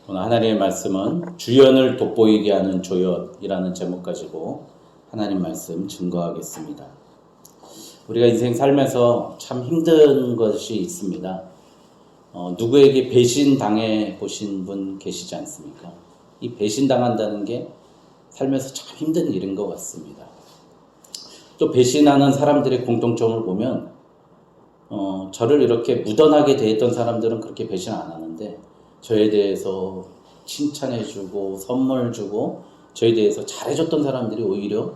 오늘 하나님의 말씀은 주연을 돋보이게 하는 조연이라는 제목 가지고 하나님 말씀 증거하겠습니다. 우리가 인생 살면서 참 힘든 것이 있습니다. 누구에게 배신당해 보신 분 계시지 않습니까? 이 배신당한다는 게 살면서 참 힘든 일인 것 같습니다. 또 배신하는 사람들의 공통점을 보면 저를 이렇게 묻어나게 대했던 사람들은 그렇게 배신 안 하는데 저에 대해서 칭찬해주고 선물 주고 저에 대해서 잘해줬던 사람들이 오히려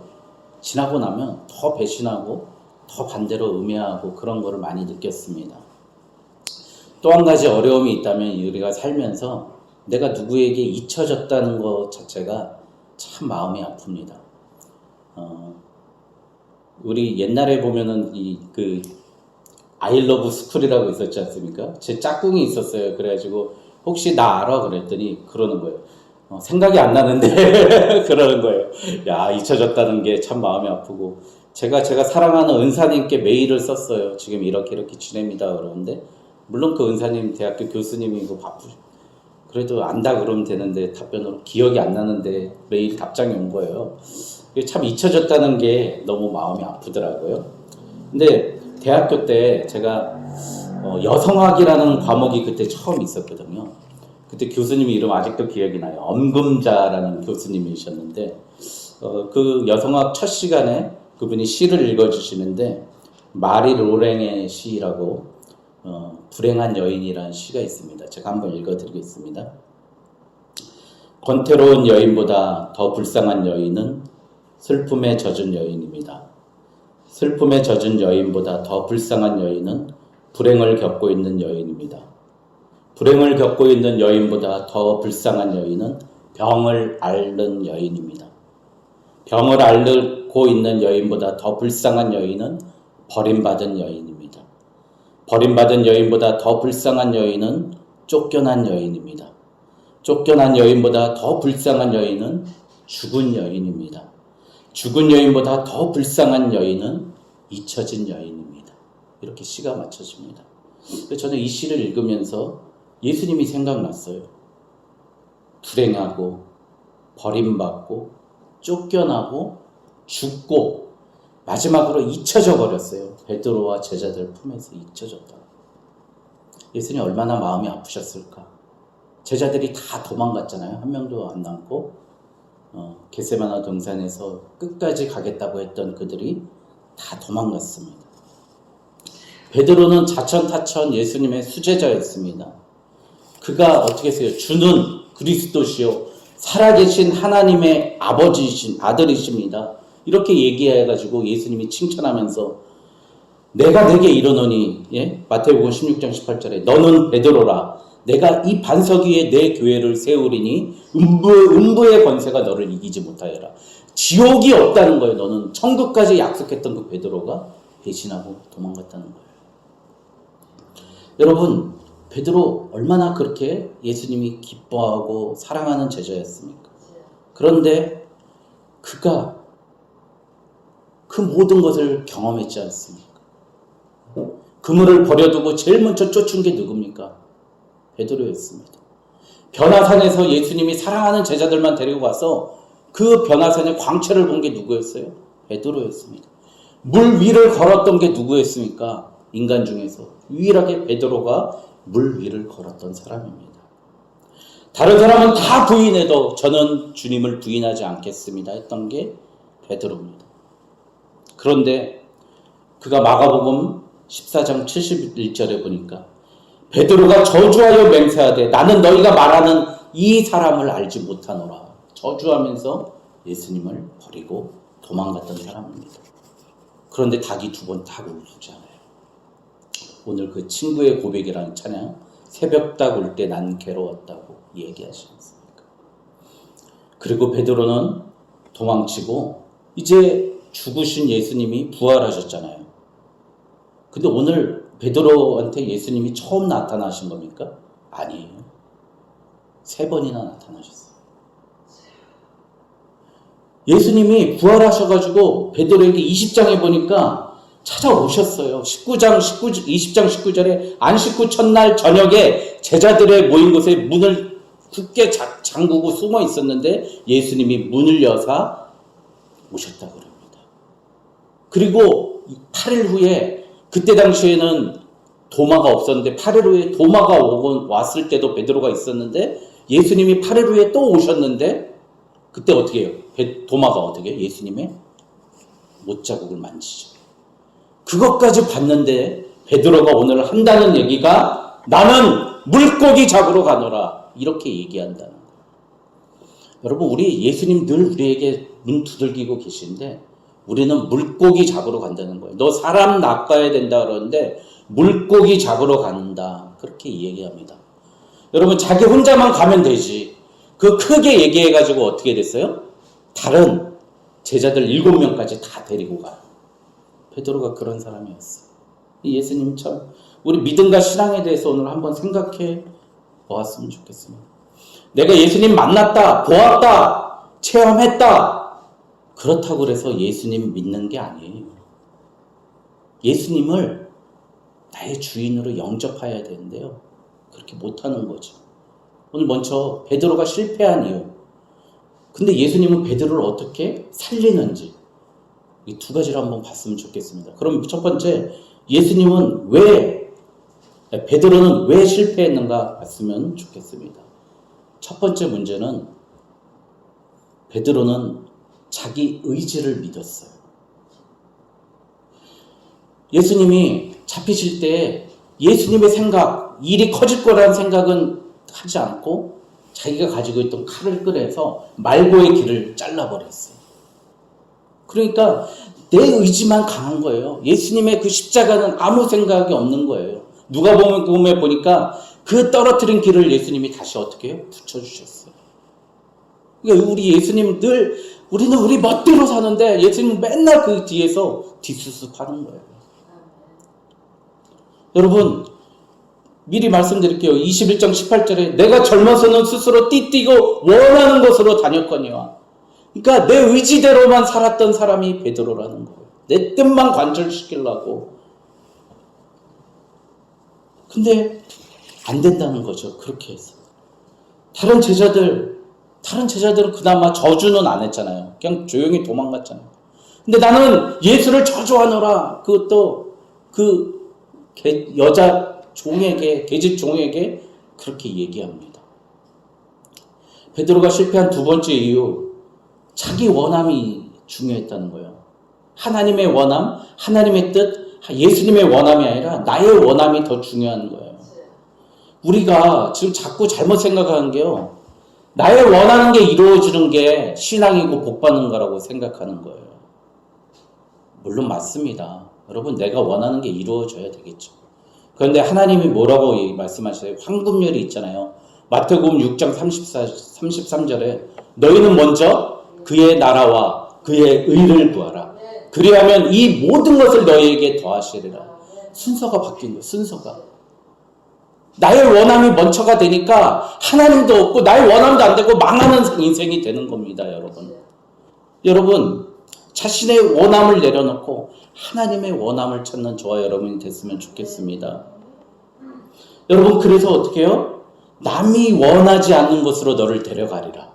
지나고 나면 더 배신하고 더 반대로 음해하고 그런 거를 많이 느꼈습니다. 또 한 가지 어려움이 있다면 우리가 살면서 내가 누구에게 잊혀졌다는 것 자체가 참 마음이 아픕니다. 우리 옛날에 보면은 I love school이라고 있었지 않습니까? 제 짝꿍이 있었어요. 그래가지고 혹시 나 알아? 그랬더니 그러는 거예요. 생각이 안 나는데 그러는 거예요. 야, 잊혀졌다는 게 참 마음이 아프고 제가 사랑하는 은사님께 메일을 썼어요. 지금 이렇게 지냅니다. 그러는데 물론 그 은사님 대학교 교수님이고 바쁘죠. 그래도 안다 그러면 되는데 답변으로 기억이 안 나는데 메일 답장이 온 거예요. 참 잊혀졌다는 게 너무 마음이 아프더라고요. 근데 대학교 때 제가 여성학이라는 과목이 그때 처음 있었거든요. 그때 교수님 이름 아직도 기억이 나요. 엄금자라는 교수님이셨는데 그 여성학 첫 시간에 그분이 시를 읽어주시는데 마리 로랭의 시라고 불행한 여인이라는 시가 있습니다. 제가 한번 읽어드리겠습니다. 권태로운 여인보다 더 불쌍한 여인은 슬픔에 젖은 여인입니다. 슬픔에 젖은 여인보다 더 불쌍한 여인은 불행을 겪고 있는 여인입니다. 불행을 겪고 있는 여인보다 더 불쌍한 여인은 병을 앓는 여인입니다. 병을 앓고 있는 여인보다 더 불쌍한 여인은 버림받은 여인입니다. 버림받은 여인보다 더 불쌍한 여인은 쫓겨난 여인입니다. 쫓겨난 여인보다 더 불쌍한 여인은 죽은 여인입니다. 죽은 여인보다 더 불쌍한 여인은 잊혀진 여인입니다. 이렇게 시가 맞춰집니다. 저는 이 시를 읽으면서 예수님이 생각났어요. 불행하고 버림받고 쫓겨나고 죽고 마지막으로 잊혀져 버렸어요. 베드로와 제자들 품에서 잊혀졌다. 예수님 얼마나 마음이 아프셨을까. 제자들이 다 도망갔잖아요. 한 명도 안 남고 겟세마네 동산에서 끝까지 가겠다고 했던 그들이 다 도망갔습니다. 베드로는 자천타천 예수님의 수제자였습니다. 그가 어떻게 했어요? 주는 그리스도시요 살아계신 하나님의 아들이십니다. 이렇게 얘기해가지고 예수님이 칭찬하면서 내가 내게 이르노니, 마태복음 16장 18절에 너는 베드로라. 내가 이 반석 위에 내 교회를 세우리니 음부의 권세가 너를 이기지 못하여라. 지옥이 없다는 거예요. 너는 천국까지 약속했던 그 베드로가 배신하고 도망갔다는 거예요. 여러분, 베드로 얼마나 그렇게 예수님이 기뻐하고 사랑하는 제자였습니까? 그런데 그가 그 모든 것을 경험했지 않습니까? 그물을 버려두고 제일 먼저 쫓은 게 누굽니까? 베드로였습니다. 변화산에서 예수님이 사랑하는 제자들만 데리고 가서 그 변화산의 광채를 본 게 누구였어요? 베드로였습니다. 물 위를 걸었던 게 누구였습니까? 인간 중에서 유일하게 베드로가 물 위를 걸었던 사람입니다. 다른 사람은 다 부인해도 저는 주님을 부인하지 않겠습니다 했던 게 베드로입니다. 그런데 그가 마가복음 14장 71절에 보니까 베드로가 저주하여 맹세하되 나는 너희가 말하는 이 사람을 알지 못하노라. 저주하면서 예수님을 버리고 도망갔던 사람입니다. 그런데 닭이 두 번 닭을 울잖아요. 오늘 그 친구의 고백이라는 찬양 새벽 닭 울 때 난 괴로웠다고 얘기하지 않습니까? 그리고 베드로는 도망치고 이제 죽으신 예수님이 부활하셨잖아요. 근데 오늘 베드로한테 예수님이 처음 나타나신 겁니까? 아니에요. 3번이나 나타나셨어요. 예수님이 부활하셔가지고 베드로에게 20장에 보니까 찾아오셨어요. 20장 19절에 안식 후 첫날 저녁에 제자들의 모인 곳에 문을 굳게 잠그고 숨어 있었는데 예수님이 문을 여사 오셨다고 그럽니다. 그리고 8일 후에, 그때 당시에는 도마가 없었는데 8일 후에 도마가 왔을 때도 베드로가 있었는데 예수님이 8일 후에 또 오셨는데 그때 어떻게 해요? 도마가 어떻게 해요? 예수님의 못자국을 만지죠. 그것까지 봤는데 베드로가 오늘 한다는 얘기가 나는 물고기 잡으러 가노라, 이렇게 얘기한다는 거예요. 여러분, 우리 예수님 늘 우리에게 문 두들기고 계신데 우리는 물고기 잡으러 간다는 거예요. 너 사람 낚아야 된다 그러는데 물고기 잡으러 간다, 그렇게 얘기합니다. 여러분, 자기 혼자만 가면 되지. 그 크게 얘기해가지고 어떻게 됐어요? 다른 제자들 7명까지 다 데리고 가요. 베드로가 그런 사람이었어요. 예수님 참 우리 믿음과 신앙에 대해서 오늘 한번 생각해 보았으면 좋겠습니다. 내가 예수님 만났다, 보았다, 체험했다, 그렇다고 해서 예수님 믿는 게 아니에요. 예수님을 나의 주인으로 영접해야 되는데요, 그렇게 못하는 거죠. 오늘 먼저 베드로가 실패한 이유, 근데 예수님은 베드로를 어떻게 살리는지, 이 두 가지를 한번 봤으면 좋겠습니다. 그럼 첫 번째, 예수님은 베드로는 왜 실패했는가 봤으면 좋겠습니다. 첫 번째 문제는 베드로는 자기 의지를 믿었어요. 예수님이 잡히실 때 예수님의 생각, 일이 커질 거라는 생각은 하지 않고 자기가 가지고 있던 칼을 꺼내서 말고의 길을 잘라버렸어요. 그러니까 내 의지만 강한 거예요. 예수님의 그 십자가는 아무 생각이 없는 거예요. 누가복음에 보니까 그 떨어뜨린 길을 예수님이 다시 어떻게 해요? 붙여주셨어요. 그러니까 우리 예수님 우리는 우리 멋대로 사는데 예수님은 맨날 그 뒤에서 뒷수습 하는 거예요. 여러분, 미리 말씀드릴게요. 21장 18절에 내가 젊어서는 스스로 띠띠고 원하는 곳으로 다녔거니와. 그러니까 내 의지대로만 살았던 사람이 베드로라는 거예요. 내 뜻만 관철시키려고. 근데 안 된다는 거죠. 그렇게 해서. 다른 제자들은 그나마 저주는 안 했잖아요. 그냥 조용히 도망갔잖아요. 근데 나는 예수를 저주하노라. 그것도 그 여자 종에게, 계집 종에게 그렇게 얘기합니다. 베드로가 실패한 두 번째 이유, 자기 원함이 중요했다는 거예요. 하나님의 원함, 하나님의 뜻, 예수님의 원함이 아니라 나의 원함이 더 중요한 거예요. 우리가 지금 자꾸 잘못 생각하는 게요, 나의 원하는 게 이루어지는 게 신앙이고 복받는 거라고 생각하는 거예요. 물론 맞습니다. 여러분, 내가 원하는 게 이루어져야 되겠죠. 그런데 하나님이 뭐라고 말씀하셔요? 황금률이 있잖아요. 마태복음 6장 33절에 너희는 먼저 그의 나라와 그의 의를 구하라. 그리하면 이 모든 것을 너희에게 더하시리라. 순서가 바뀐 거예요. 순서가. 나의 원함이 먼저가 되니까 하나님도 없고 나의 원함도 안 되고 망하는 인생이 되는 겁니다. 여러분, 자신의 원함을 내려놓고 하나님의 원함을 찾는 저와 여러분이 됐으면 좋겠습니다. 여러분, 그래서 어떻게 해요? 남이 원하지 않는 곳으로 너를 데려가리라.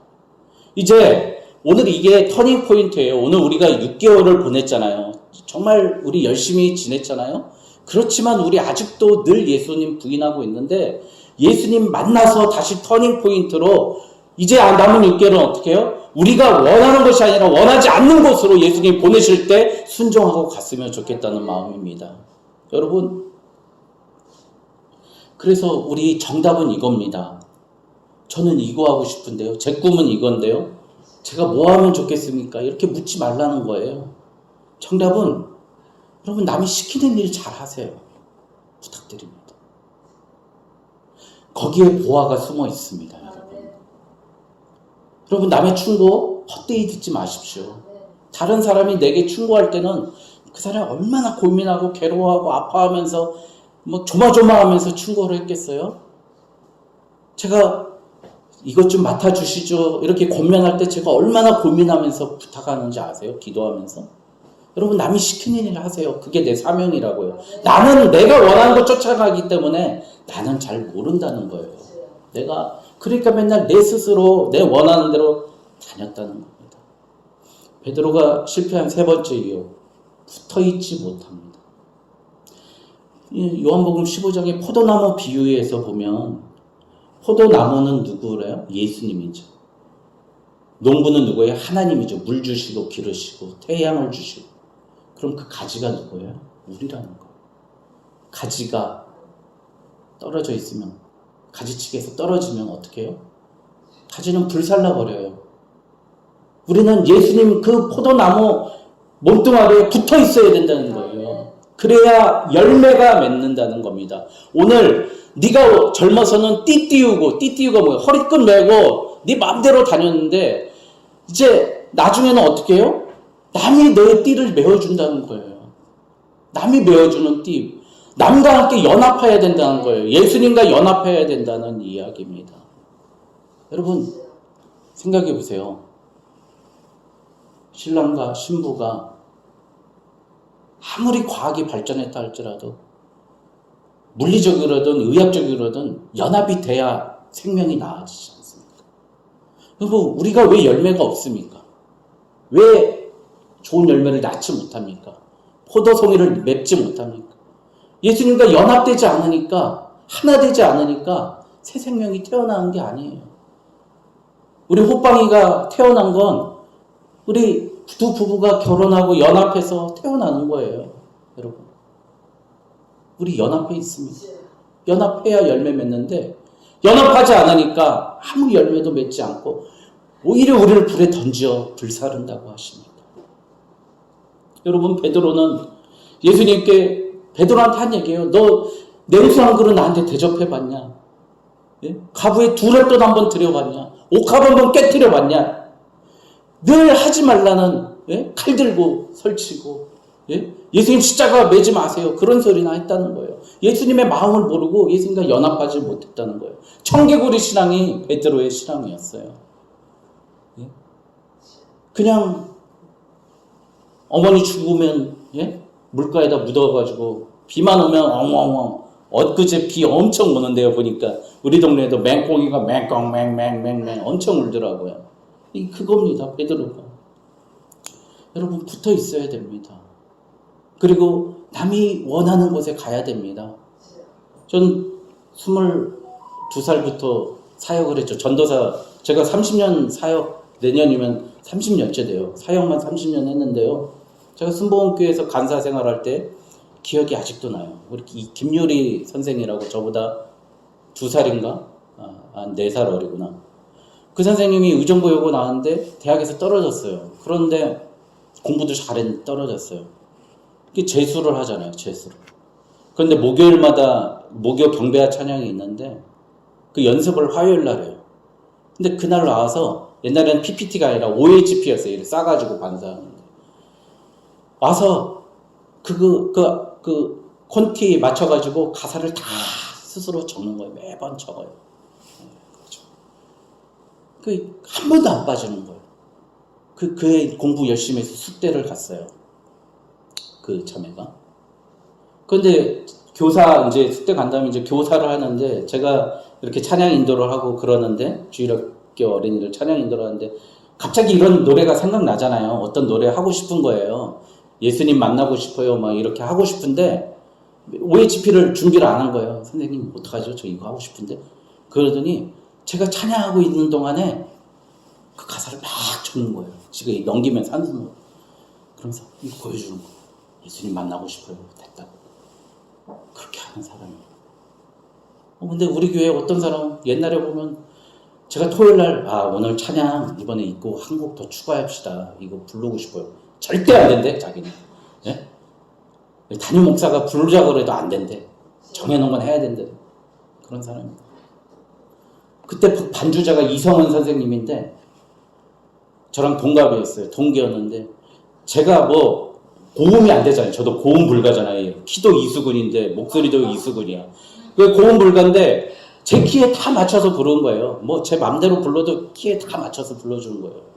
이제 오늘 이게 터닝 포인트예요. 오늘 우리가 6개월을 보냈잖아요. 정말 우리 열심히 지냈잖아요. 그렇지만 우리 아직도 늘 예수님 부인하고 있는데, 예수님 만나서 다시 터닝 포인트로 이제 남은 6개월은 어떻게 해요? 우리가 원하는 것이 아니라 원하지 않는 곳으로 예수님 보내실 때 순종하고 갔으면 좋겠다는 마음입니다. 여러분, 그래서 우리 정답은 이겁니다. 저는 이거 하고 싶은데요. 제 꿈은 이건데요. 제가 뭐 하면 좋겠습니까? 이렇게 묻지 말라는 거예요. 정답은 여러분, 남이 시키는 일 잘 하세요. 부탁드립니다. 거기에 보화가 숨어 있습니다. 여러분, 남의 충고 헛되이 듣지 마십시오. 다른 사람이 내게 충고할 때는 그 사람이 얼마나 고민하고 괴로워하고 아파하면서 조마조마하면서 충고를 했겠어요? 제가 이것 좀 맡아주시죠, 이렇게 권면할 때 제가 얼마나 고민하면서 부탁하는지 아세요? 기도하면서. 여러분, 남이 시키는 일을 하세요. 그게 내 사명이라고요. 나는 내가 원하는 거 쫓아가기 때문에 나는 잘 모른다는 거예요. 내가 그러니까 맨날 내 스스로 내 원하는 대로 다녔다는 겁니다. 베드로가 실패한 세 번째 이유, 붙어있지 못합니다. 요한복음 15장의 포도나무 비유에서 보면 포도나무는 누구래요? 예수님이죠. 농부는 누구예요? 하나님이죠. 물 주시고 기르시고 태양을 주시고. 그럼 그 가지가 누구예요? 우리라는 거예요. 가지가 떨어져 있으면, 가지치기에서 떨어지면 어떻게 해요? 가지는 불살라 버려요. 우리는 예수님 그 포도나무 몸뚱아리에 붙어 있어야 된다는 거예요. 그래야 열매가 맺는다는 겁니다. 오늘 네가 젊어서는 띠띠우가 뭐야? 허리끈 메고 네 마음대로 다녔는데 이제 나중에는 어떻게 해요? 남이 너의 띠를 메어준다는 거예요. 남이 메어주는 띠. 남과 함께 연합해야 된다는 거예요. 예수님과 연합해야 된다는 이야기입니다. 여러분 생각해 보세요. 신랑과 신부가 아무리 과학이 발전했다 할지라도 물리적으로든 의학적으로든 연합이 돼야 생명이 나아지지 않습니까? 그리고 우리가 왜 열매가 없습니까? 왜 좋은 열매를 낳지 못합니까? 포도송이를 맺지 못합니까? 예수님과 연합되지 않으니까, 하나 되지 않으니까 새 생명이 태어나는 게 아니에요. 우리 호빵이가 태어난 건 우리 두 부부가 결혼하고 연합해서 태어나는 거예요. 여러분, 우리 연합해 있습니다. 연합해야 열매 맺는데 연합하지 않으니까 아무 열매도 맺지 않고 오히려 우리를 불에 던져 불사른다고 하십니다. 여러분, 베드로는 예수님께 베드로한테 한 얘기예요. 너 냉수 한 그릇 나한테 대접해봤냐? 예? 가부에 두랩돈 한번 들여봤냐? 옥합 한번 깨트려봤냐? 늘 하지 말라는, 예? 칼 들고 설치고, 예? 예수님 십자가 매지 마세요. 그런 소리나 했다는 거예요. 예수님의 마음을 모르고 예수님과 연합하지 못했다는 거예요. 청개구리 신앙이 베드로의 신앙이었어요. 예? 그냥 어머니 죽으면, 예? 물가에다 묻어가지고 비만 오면 엉엉엉. 엊그제 비 엄청 오는데요. 보니까 우리 동네에도 맹꽁이가 맹꽁맹맹맹맹 엄청 울더라고요. 그겁니다. 베드로가. 여러분, 붙어 있어야 됩니다. 그리고 남이 원하는 곳에 가야 됩니다. 전 22살부터 사역을 했죠. 전도사. 제가 30년 사역, 내년이면 30년째 돼요. 사역만 30년 했는데요. 제가 순복음교회에서 간사 생활할 때 기억이 아직도 나요. 우리 김유리 선생이라고 저보다 2살인가? 한 4살 어리구나. 그 선생님이 의정부여고 나왔는데 대학에서 떨어졌어요. 그런데 공부도 잘했는데 떨어졌어요. 재수를 하잖아요. 재수를. 그런데 목요일마다 목요 경배와 찬양이 있는데 그 연습을 화요일 날 해요. 근데 그날 나와서 옛날에는 PPT가 아니라 OHP였어요. 이렇게 싸가지고 반사하는데. 와서 그 콘티 맞춰가지고 가사를 다 스스로 적는 거예요. 매번 적어요. 그렇죠. 한 번도 안 빠지는 거예요. 그의 공부 열심히 해서 숙대를 갔어요. 그 자매가. 그런데 교사, 이제 숙대 간 다음에 이제 교사를 하는데 제가 이렇게 찬양 인도를 하고 그러는데 주일학교 어린이들 찬양 인도를 하는데 갑자기 이런 노래가 생각나잖아요. 어떤 노래 하고 싶은 거예요. 예수님 만나고 싶어요. 막 이렇게 하고 싶은데 OHP를 준비를 안 한 거예요. 선생님 어떡하죠? 저 이거 하고 싶은데. 그러더니 제가 찬양하고 있는 동안에 그 가사를 막 적는 거예요. 지금 넘기면서 한 손으로. 그러면서 이거 보여주는 거예요. 예수님 만나고 싶어요. 됐다고. 그렇게 하는 사람이에요. 근데 우리 교회 어떤 사람 옛날에 보면 제가 토요일날 오늘 찬양 이번에 있고 한 곡 더 추가합시다. 이거 부르고 싶어요. 절대 안 된대, 자기는. 예? 담임 목사가 부르자고 해도 안 된대. 정해놓은 건 해야 된대. 그런 사람입니다. 그때 반주자가 이성은 선생님인데 저랑 동갑이었어요. 동기였는데 제가 뭐 고음이 안 되잖아요. 저도 고음 불가잖아요. 키도 이수근인데 목소리도 이수근이야. 그 고음 불가인데 제 키에 다 맞춰서 부르는 거예요. 뭐 제 맘대로 불러도 키에 다 맞춰서 불러주는 거예요.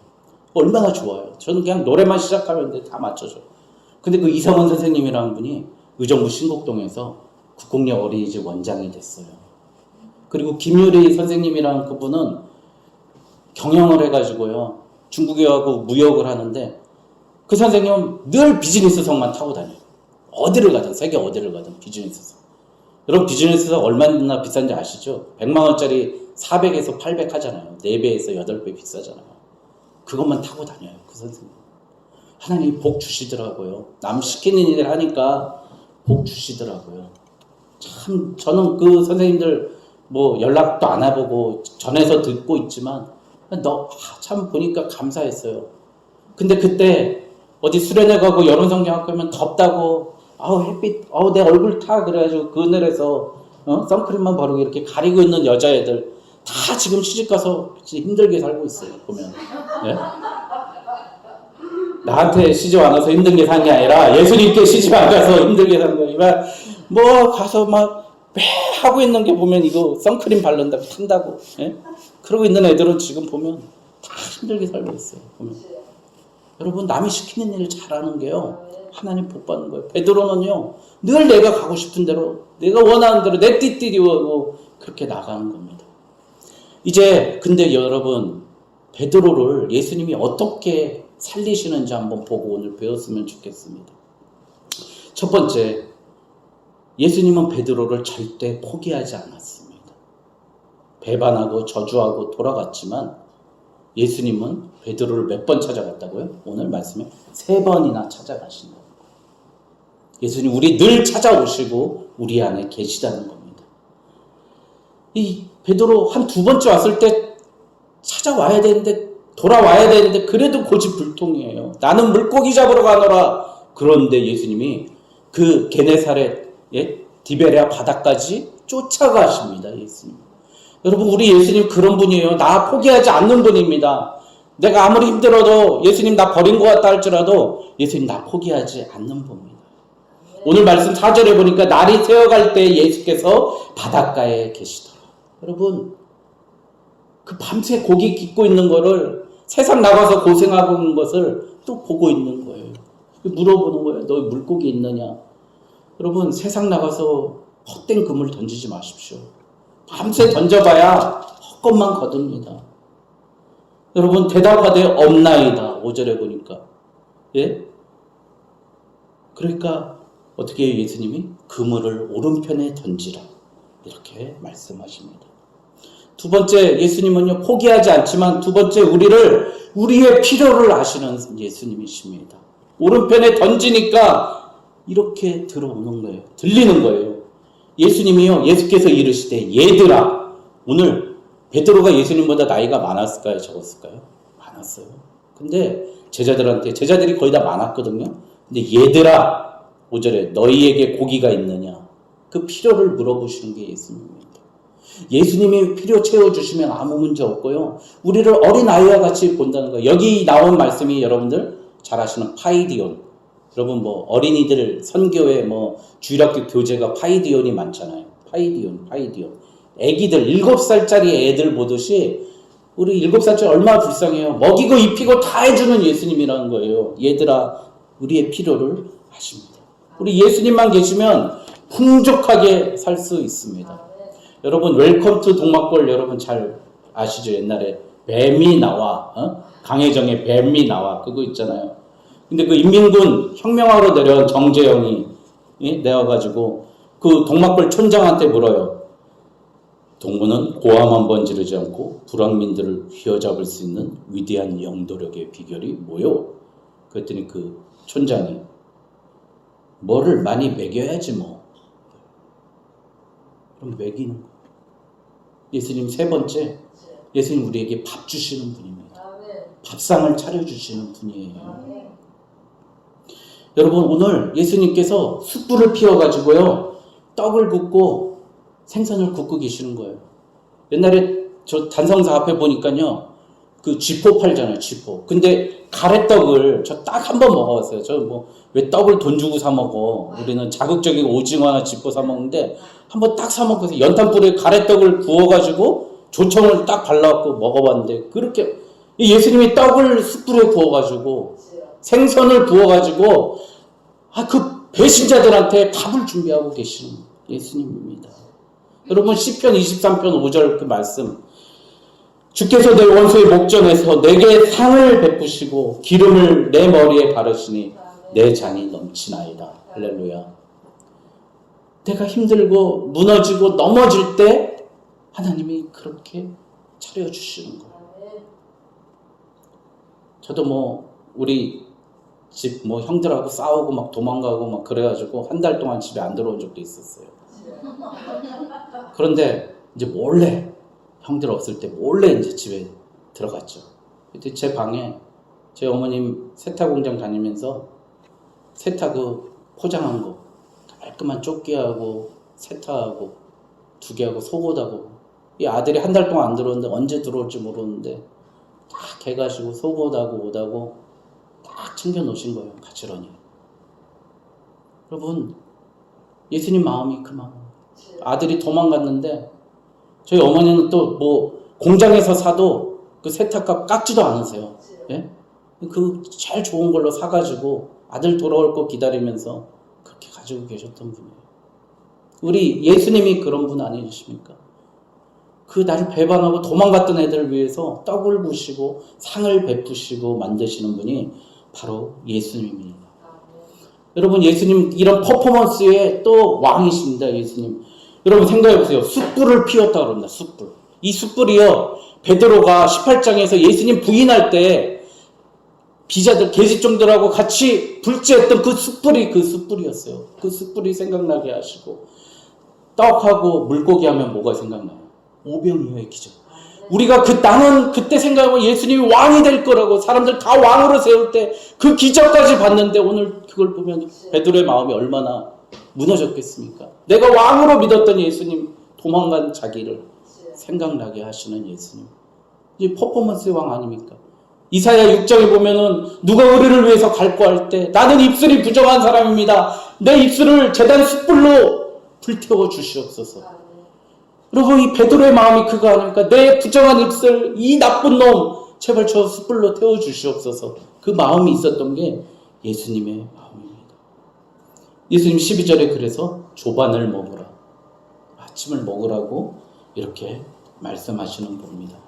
얼마나 좋아요. 저는 그냥 노래만 시작하면 다 맞춰줘. 근데 그 이성원 선생님이라는 분이 의정부 신곡동에서 국공립 어린이집 원장이 됐어요. 그리고 김유리 선생님이라는 그분은 경영을 해가지고요. 중국에 가고 무역을 하는데 그 선생님은 늘 비즈니스석만 타고 다녀요. 어디를 가든, 세계 어디를 가든 비즈니스석. 여러분 비즈니스석 얼마나 비싼지 아시죠? 100만 원짜리 400에서 800 하잖아요. 4배에서 8배 비싸잖아요. 그것만 타고 다녀요. 그 선생님. 하나님 복 주시더라고요. 남 시키는 일 하니까 복 주시더라고요. 참 저는 그 선생님들 뭐 연락도 안 해보고 전해서 듣고 있지만 참 보니까 감사했어요. 근데 그때 어디 수련회 가고 여론성경학교 가면 덥다고 아우 햇빛 아우 내 얼굴 타 그래가지고 그늘에서 선크림만 바르고 이렇게 가리고 있는 여자애들 다 지금 시집가서 힘들게 살고 있어요. 보면 네? 나한테 시집 안 와서 힘들게 산 게 아니라 예수님께 시집 안 가서 힘들게 산 거지만 뭐 가서 막 매 하고 있는 게 보면 이거 선크림 바른다고 탄다고 예? 그러고 있는 애들은 지금 보면 다 힘들게 살고 있어요. 보면. 여러분 남이 시키는 일을 잘하는 게요 하나님 복 받는 거예요. 베드로는요 늘 내가 가고 싶은 대로 내가 원하는 대로 내 띠띠리고 그렇게 나가는 겁니다. 이제 근데 여러분 베드로를 예수님이 어떻게 살리시는지 한번 보고 오늘 배웠으면 좋겠습니다. 첫 번째, 예수님은 베드로를 절대 포기하지 않았습니다. 배반하고 저주하고 돌아갔지만 예수님은 베드로를 몇 번 찾아갔다고요? 오늘 말씀에 3번이나 찾아가신다고. 예수님 우리 늘 찾아오시고 우리 안에 계시다는 겁니다. 이 베드로 한 2번째 왔을 때 찾아와야 되는데 돌아와야 되는데 그래도 고집불통이에요. 나는 물고기 잡으러 가노라. 그런데 예수님이 그 게네사렛 디베레아 바다까지 쫓아가십니다. 예수님. 여러분 우리 예수님 그런 분이에요. 나 포기하지 않는 분입니다. 내가 아무리 힘들어도 예수님 나 버린 것 같다 할지라도 예수님 나 포기하지 않는 분입니다. 오늘 말씀 4절에 보니까 날이 새어갈 때 예수께서 바닷가에 계시더라. 여러분 그 밤새 고기 깃고 있는 거를 세상 나가서 고생하고 있는 것을 또 보고 있는 거예요. 물어보는 거예요. 너 물고기 있느냐? 여러분 세상 나가서 헛된 금을 던지지 마십시오. 밤새 던져봐야 헛것만 거둡니다. 여러분 대답하되 없나이다. 5절에 보니까 예? 그러니까 어떻게 해요? 예수님이 그물을 오른편에 던지라 이렇게 말씀하십니다. 두 번째 예수님은요 포기하지 않지만 두 번째 우리의 필요를 아시는 예수님이십니다. 오른편에 던지니까 이렇게 들어오는 거예요. 들리는 거예요. 예수님이요 예수께서 이르시되 얘들아. 오늘 베드로가 예수님보다 나이가 많았을까요? 적었을까요? 많았어요. 근데 제자들이 거의 다 많았거든요. 근데 얘들아 5절에 너희에게 고기가 있느냐? 그 필요를 물어보시는 게 예수님입니다. 예수님이 필요 채워주시면 아무 문제 없고요. 우리를 어린아이와 같이 본다는 거예요. 여기 나온 말씀이 여러분들 잘 아시는 파이디온. 여러분 뭐 어린이들 선교회 뭐 주일학교 교재가 파이디온이 많잖아요. 파이디온. 애기들 7살짜리 애들 보듯이 우리 7살짜리 얼마나 불쌍해요. 먹이고 입히고 다 해주는 예수님이라는 거예요. 얘들아 우리의 필요를 아십니다. 우리 예수님만 계시면 풍족하게 살 수 있습니다. 여러분 웰컴 투 동막골 여러분 잘 아시죠? 옛날에 뱀이 나와 강혜정의 뱀이 나와 그거 있잖아요. 근데 그 인민군 혁명하러 내려온 정재영이 내와가지고 그 동막골 촌장한테 물어요. 동무는 고함 한 번 지르지 않고 불황민들을 휘어잡을 수 있는 위대한 영도력의 비결이 뭐요? 그랬더니 그 촌장이 뭐를 많이 먹여야지 뭐. 그럼 먹이는 거. 예수님 3번째, 예수님 우리에게 밥 주시는 분입니다. 밥상을 차려주시는 분이에요. 여러분 오늘 예수님께서 숯불을 피워가지고요 떡을 굽고 생선을 굽고 계시는 거예요. 옛날에 저 단성사 앞에 보니까요 그 쥐포 팔잖아요. 쥐포. 근데 가래떡을 저 딱 한 번 먹어봤어요. 저 뭐 왜 떡을 돈 주고 사 먹어. 우리는 자극적인 오징어나 쥐포 사 먹는데 한 번 딱 사 먹어서 연탄불에 가래떡을 구워가지고 조청을 딱 발라갖고 먹어봤는데 그렇게 예수님이 떡을 숯불에 구워가지고 생선을 구워가지고 그 배신자들한테 밥을 준비하고 계시는 예수님입니다. 여러분 시편 23편 5절 그 말씀, 주께서 내 원수의 목전에서 내게 상을 베푸시고 기름을 내 머리에 바르시니 내 잔이 넘치나이다. 할렐루야. 내가 힘들고 무너지고 넘어질 때 하나님이 그렇게 차려주시는 거예요. 저도 우리 집 형들하고 싸우고 막 도망가고 막 그래가지고 한 달 동안 집에 안 들어온 적도 있었어요. 그런데 이제 몰래, 형들 없을 때 몰래 이제 집에 들어갔죠. 그때 제 방에 제 어머님 세탁 공장 다니면서 세탁 포장한 거 깔끔한 조끼하고 세탁하고 두 개하고 속옷하고, 이 아들이 한 달 동안 안 들어오는데 언제 들어올지 모르는데 딱 해가지고 속옷하고 옷하고 딱 챙겨 놓으신 거예요. 가지런히. 여러분, 예수님 마음이 그 마음. 아들이 도망갔는데 저희 어머니는 또 공장에서 사도 그 세탁값 깎지도 않으세요. 예? 그 제일 좋은 걸로 사가지고 아들 돌아올 거 기다리면서 그렇게 가지고 계셨던 분이에요. 우리 예수님이 그런 분 아니십니까? 그 나를 배반하고 도망갔던 애들을 위해서 떡을 부시고 상을 베푸시고 만드시는 분이 바로 예수님입니다. 여러분, 예수님 이런 퍼포먼스의 또 왕이십니다. 예수님. 여러분 생각해 보세요. 숯불을 피웠다 그럽니다. 숯불. 이 숯불이요, 베드로가 18장에서 예수님 부인할 때 비자들 계집종들하고 같이 불제했던 그 숯불이었어요. 그 숯불이 생각나게 하시고, 떡하고 물고기 하면 뭐가 생각나요? 오병이어의 기적. 우리가 나는 그때 생각하고 예수님이 왕이 될 거라고 사람들 다 왕으로 세울 때 그 기적까지 봤는데 오늘 그걸 보면 베드로의 마음이 얼마나 무너졌겠습니까? 내가 왕으로 믿었던 예수님, 도망간 자기를 생각나게 하시는 예수님. 이 퍼포먼스의 왕 아닙니까? 이사야 6장에 보면은 누가 우리를 위해서 갈구할 때 나는 입술이 부정한 사람입니다. 내 입술을 제단 숯불로 불태워 주시옵소서. 여러분, 이 베드로의 마음이 그거 아닙니까? 내 부정한 입술, 이 나쁜 놈 제발 저 숯불로 태워 주시옵소서. 그 마음이 있었던 게 예수님의 마음입니다. 예수님 12절에 그래서 조반을 먹으라, 아침을 먹으라고 이렇게 말씀하시는 겁니다.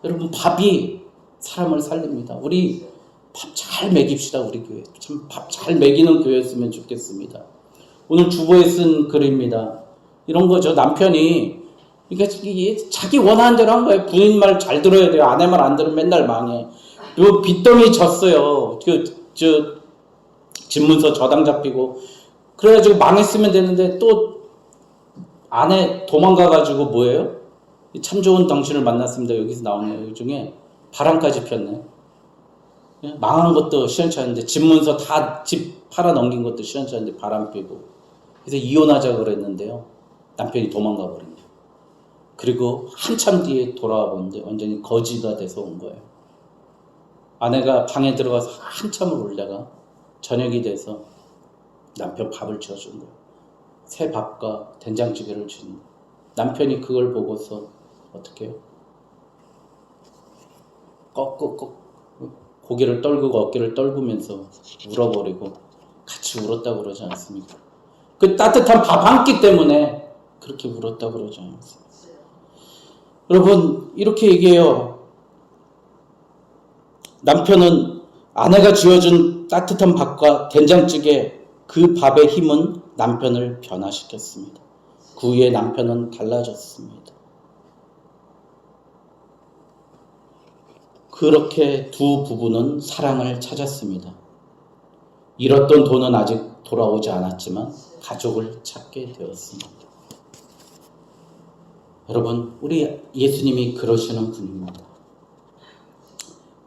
여러분, 밥이 사람을 살립니다. 우리 밥 잘 먹입시다. 우리 교회 참 밥 잘 먹이는 교회였으면 좋겠습니다. 오늘 주보에 쓴 글입니다. 이런 거죠. 남편이 그러니까 자기 원하는 대로 한 거예요. 부인 말 잘 들어야 돼요. 아내 말 안 들으면 맨날 망해. 요 빚더미 졌어요. 집문서 저당 잡히고 그래가지고 망했으면 되는데 또 아내 도망가가지고 뭐예요? 참 좋은 당신을 만났습니다. 여기서 나오네요. 이 중에 바람까지 폈네. 망한 것도 시원치 않은데 집문서 다 집 팔아 넘긴 것도 시원치 않은데 바람 피고, 그래서 이혼하자 그랬는데요. 남편이 도망가 버린 거예요. 그리고 한참 뒤에 돌아와 보는데 완전히 거지가 돼서 온 거예요. 아내가 방에 들어가서 한참을 울다가 저녁이 돼서 남편 밥을 지어준 거예요. 새 밥과 된장찌개를 주는 거예요. 남편이 그걸 보고서 어떻게 해요? 고개를 떨구고 어깨를 떨구면서 울어버리고 같이 울었다고 그러지 않습니까? 그 따뜻한 밥 한 끼 때문에 그렇게 울었다고 그러지 않습니까? 여러분, 이렇게 얘기해요. 남편은 아내가 지어준 따뜻한 밥과 된장찌개, 그 밥의 힘은 남편을 변화시켰습니다. 그 후에 남편은 달라졌습니다. 그렇게 두 부부는 사랑을 찾았습니다. 잃었던 돈은 아직 돌아오지 않았지만 가족을 찾게 되었습니다. 여러분, 우리 예수님이 그러시는 분입니다.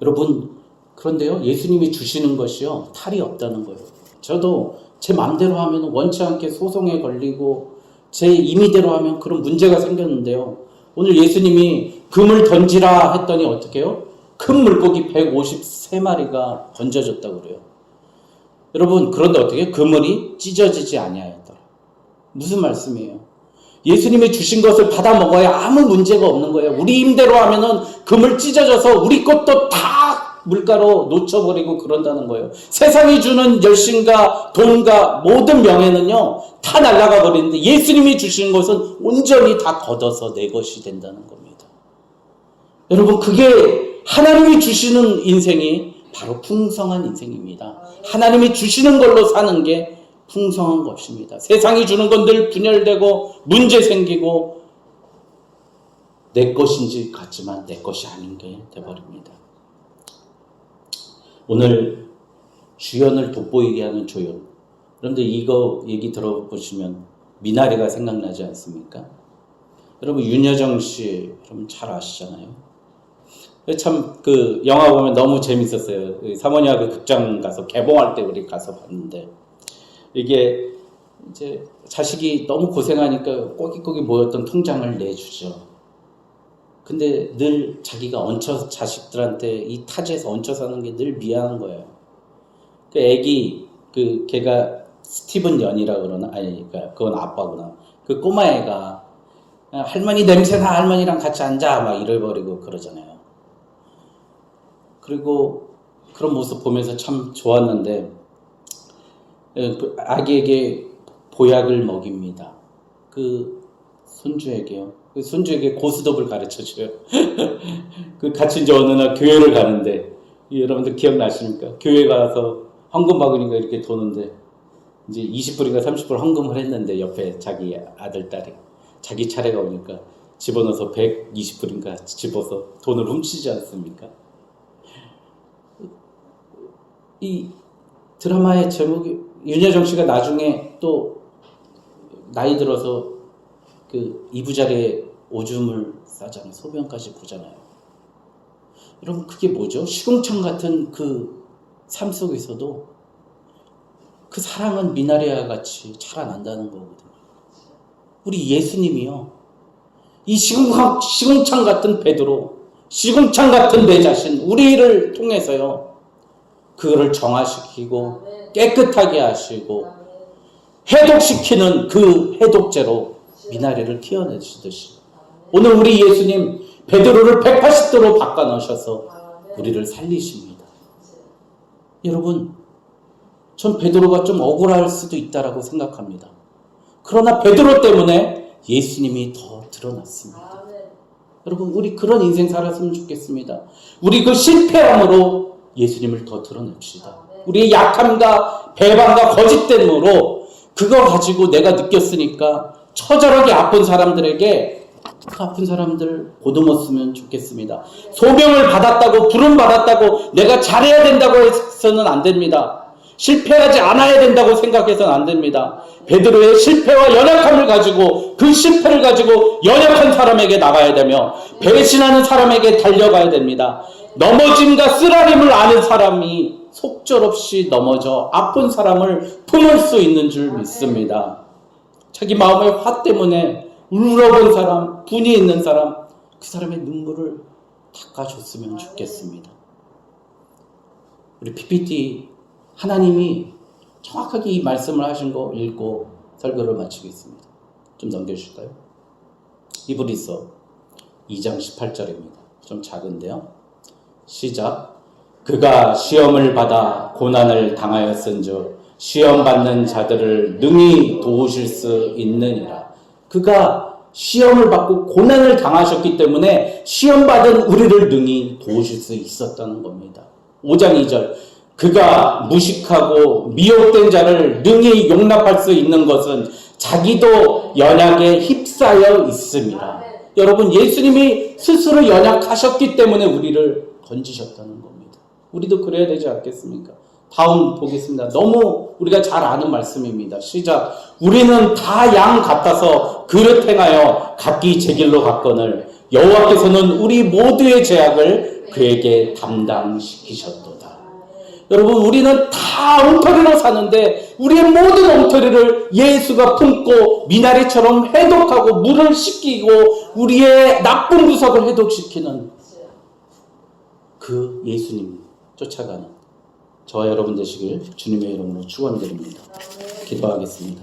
여러분, 그런데요, 예수님이 주시는 것이요, 탈이 없다는 거예요. 저도 제 마음대로 하면 원치 않게 소송에 걸리고 제 임의대로 하면 그런 문제가 생겼는데요. 오늘 예수님이 금을 던지라 했더니 어떻게 해요? 큰 물고기 153마리가 건져졌다고 그래요. 여러분, 그런데 어떻게 해요? 그물이 찢어지지 아니하였더라. 무슨 말씀이에요? 예수님이 주신 것을 받아 먹어야 아무 문제가 없는 거예요. 우리 힘대로 하면은 그물 찢어져서 우리 것도 다 물가로 놓쳐버리고 그런다는 거예요. 세상이 주는 열심과 돈과 모든 명예는요, 다 날아가 버리는데 예수님이 주시는 것은 온전히 다 걷어서 내 것이 된다는 겁니다. 여러분, 그게 하나님이 주시는 인생이 바로 풍성한 인생입니다. 하나님이 주시는 걸로 사는 게 풍성한 것입니다. 세상이 주는 건 늘 분열되고 문제 생기고 내 것인지 같지만 내 것이 아닌 게 돼버립니다. 오늘 주연을 돋보이게 하는 조연. 그런데 이거 얘기 들어보시면 미나리가 생각나지 않습니까? 여러분, 윤여정 씨 여러분 잘 아시잖아요. 참 그 영화 보면 너무 재밌었어요. 사모니아 그 극장 가서 개봉할 때 우리 가서 봤는데, 이게 이제 자식이 너무 고생하니까 꼬깃꼬깃 모였던 통장을 내주죠. 근데 늘 자기가 얹혀 자식들한테 이 타지에서 얹혀 사는 게 늘 미안한 거예요. 그 애기 그 걔가 스티븐 연이라 그러나, 아니 그건 아빠구나. 그 꼬마애가 할머니 냄새나, 할머니랑 같이 앉아 막 이래버리고 그러잖아요. 그리고 그런 모습 보면서 참 좋았는데, 그 아기에게 보약을 먹입니다. 그 손주에게요. 그 손주에게 고스톱을 가르쳐줘요. 그 같이 이제 어느 날 교회를 가는데, 여러분들 기억나십니까? 교회 가서 헌금 바구니가 이렇게 도는데, 이제 20불인가 30불 헌금을 했는데, 옆에 자기 아들, 딸이 자기 차례가 오니까 집어넣어서 120불인가 집어서 돈을 훔치지 않습니까? 이 드라마의 제목이, 윤여정 씨가 나중에 또 나이 들어서 그 이부자리에 오줌을 싸잖아요. 소변까지 보잖아요. 여러분, 그게 뭐죠? 시궁창 같은 그 삶 속에서도 그 사랑은 미나리와 같이 자라난다는 거거든요. 우리 예수님이요, 이 시궁창 같은 베드로, 시궁창 같은 내 자신, 우리를 통해서요, 그거를 정화시키고 깨끗하게 하시고 해독시키는 그 해독제로 미나리를 키워내시듯이, 오늘 우리 예수님 베드로를 180도로 바꿔 넣으셔서 우리를 살리십니다. 여러분, 전 베드로가 좀 억울할 수도 있다라고 생각합니다. 그러나 베드로 때문에 예수님이 더 드러났습니다. 여러분, 우리 그런 인생 살았으면 좋겠습니다. 우리 그 실패함으로 예수님을 더 드러냅시다. 우리의 약함과 배반과 거짓됨으로 그거 가지고 내가 느꼈으니까 처절하게 아픈 사람들에게 그 아픈 사람들 보듬었으면 좋겠습니다. 소명을 받았다고, 부름 받았다고 내가 잘해야 된다고 해서는 안 됩니다. 실패하지 않아야 된다고 생각해서는 안 됩니다. 베드로의 실패와 연약함을 가지고, 그 실패를 가지고 연약한 사람에게 나가야 되며 배신하는 사람에게 달려가야 됩니다. 넘어짐과 쓰라림을 아는 사람이 속절없이 넘어져 아픈 사람을 품을 수 있는 줄 믿습니다. 자기 마음의 화 때문에 울어본 사람, 분이 있는 사람, 그 사람의 눈물을 닦아줬으면 좋겠습니다. 우리 PPT 하나님이 정확하게 이 말씀을 하신 거 읽고 설교를 마치겠습니다. 좀 넘겨주실까요? 히브리서 2장 18절입니다. 좀 작은데요. 시작. 그가 시험을 받아 고난을 당하였은즉 시험 받는 자들을 능히 도우실 수 있느니라. 그가 시험을 받고 고난을 당하셨기 때문에 시험 받은 우리를 능히 도우실 수 있었다는 겁니다. 5장 2절. 그가 무식하고 미혹된 자를 능히 용납할 수 있는 것은 자기도 연약에 휩싸여 있습니다. 여러분, 예수님이 스스로 연약하셨기 때문에 우리를 건지셨다는 겁니다. 우리도 그래야 되지 않겠습니까? 다음 보겠습니다. 너무 우리가 잘 아는 말씀입니다. 시작. 우리는 다 양 같아서 그릇 행하여 각기 제 길로 갔거늘 여호와께서는 우리 모두의 죄악을 그에게 담당시키셨도다. 여러분, 우리는 다 엉터리로 사는데 우리의 모든 엉터리를 예수가 품고 미나리처럼 해독하고 물을 씻기고 우리의 나쁜 구석을 해독시키는 그 예수님 쫓아가는 저와 여러분 되시길 주님의 이름으로 축원드립니다. 기도하겠습니다.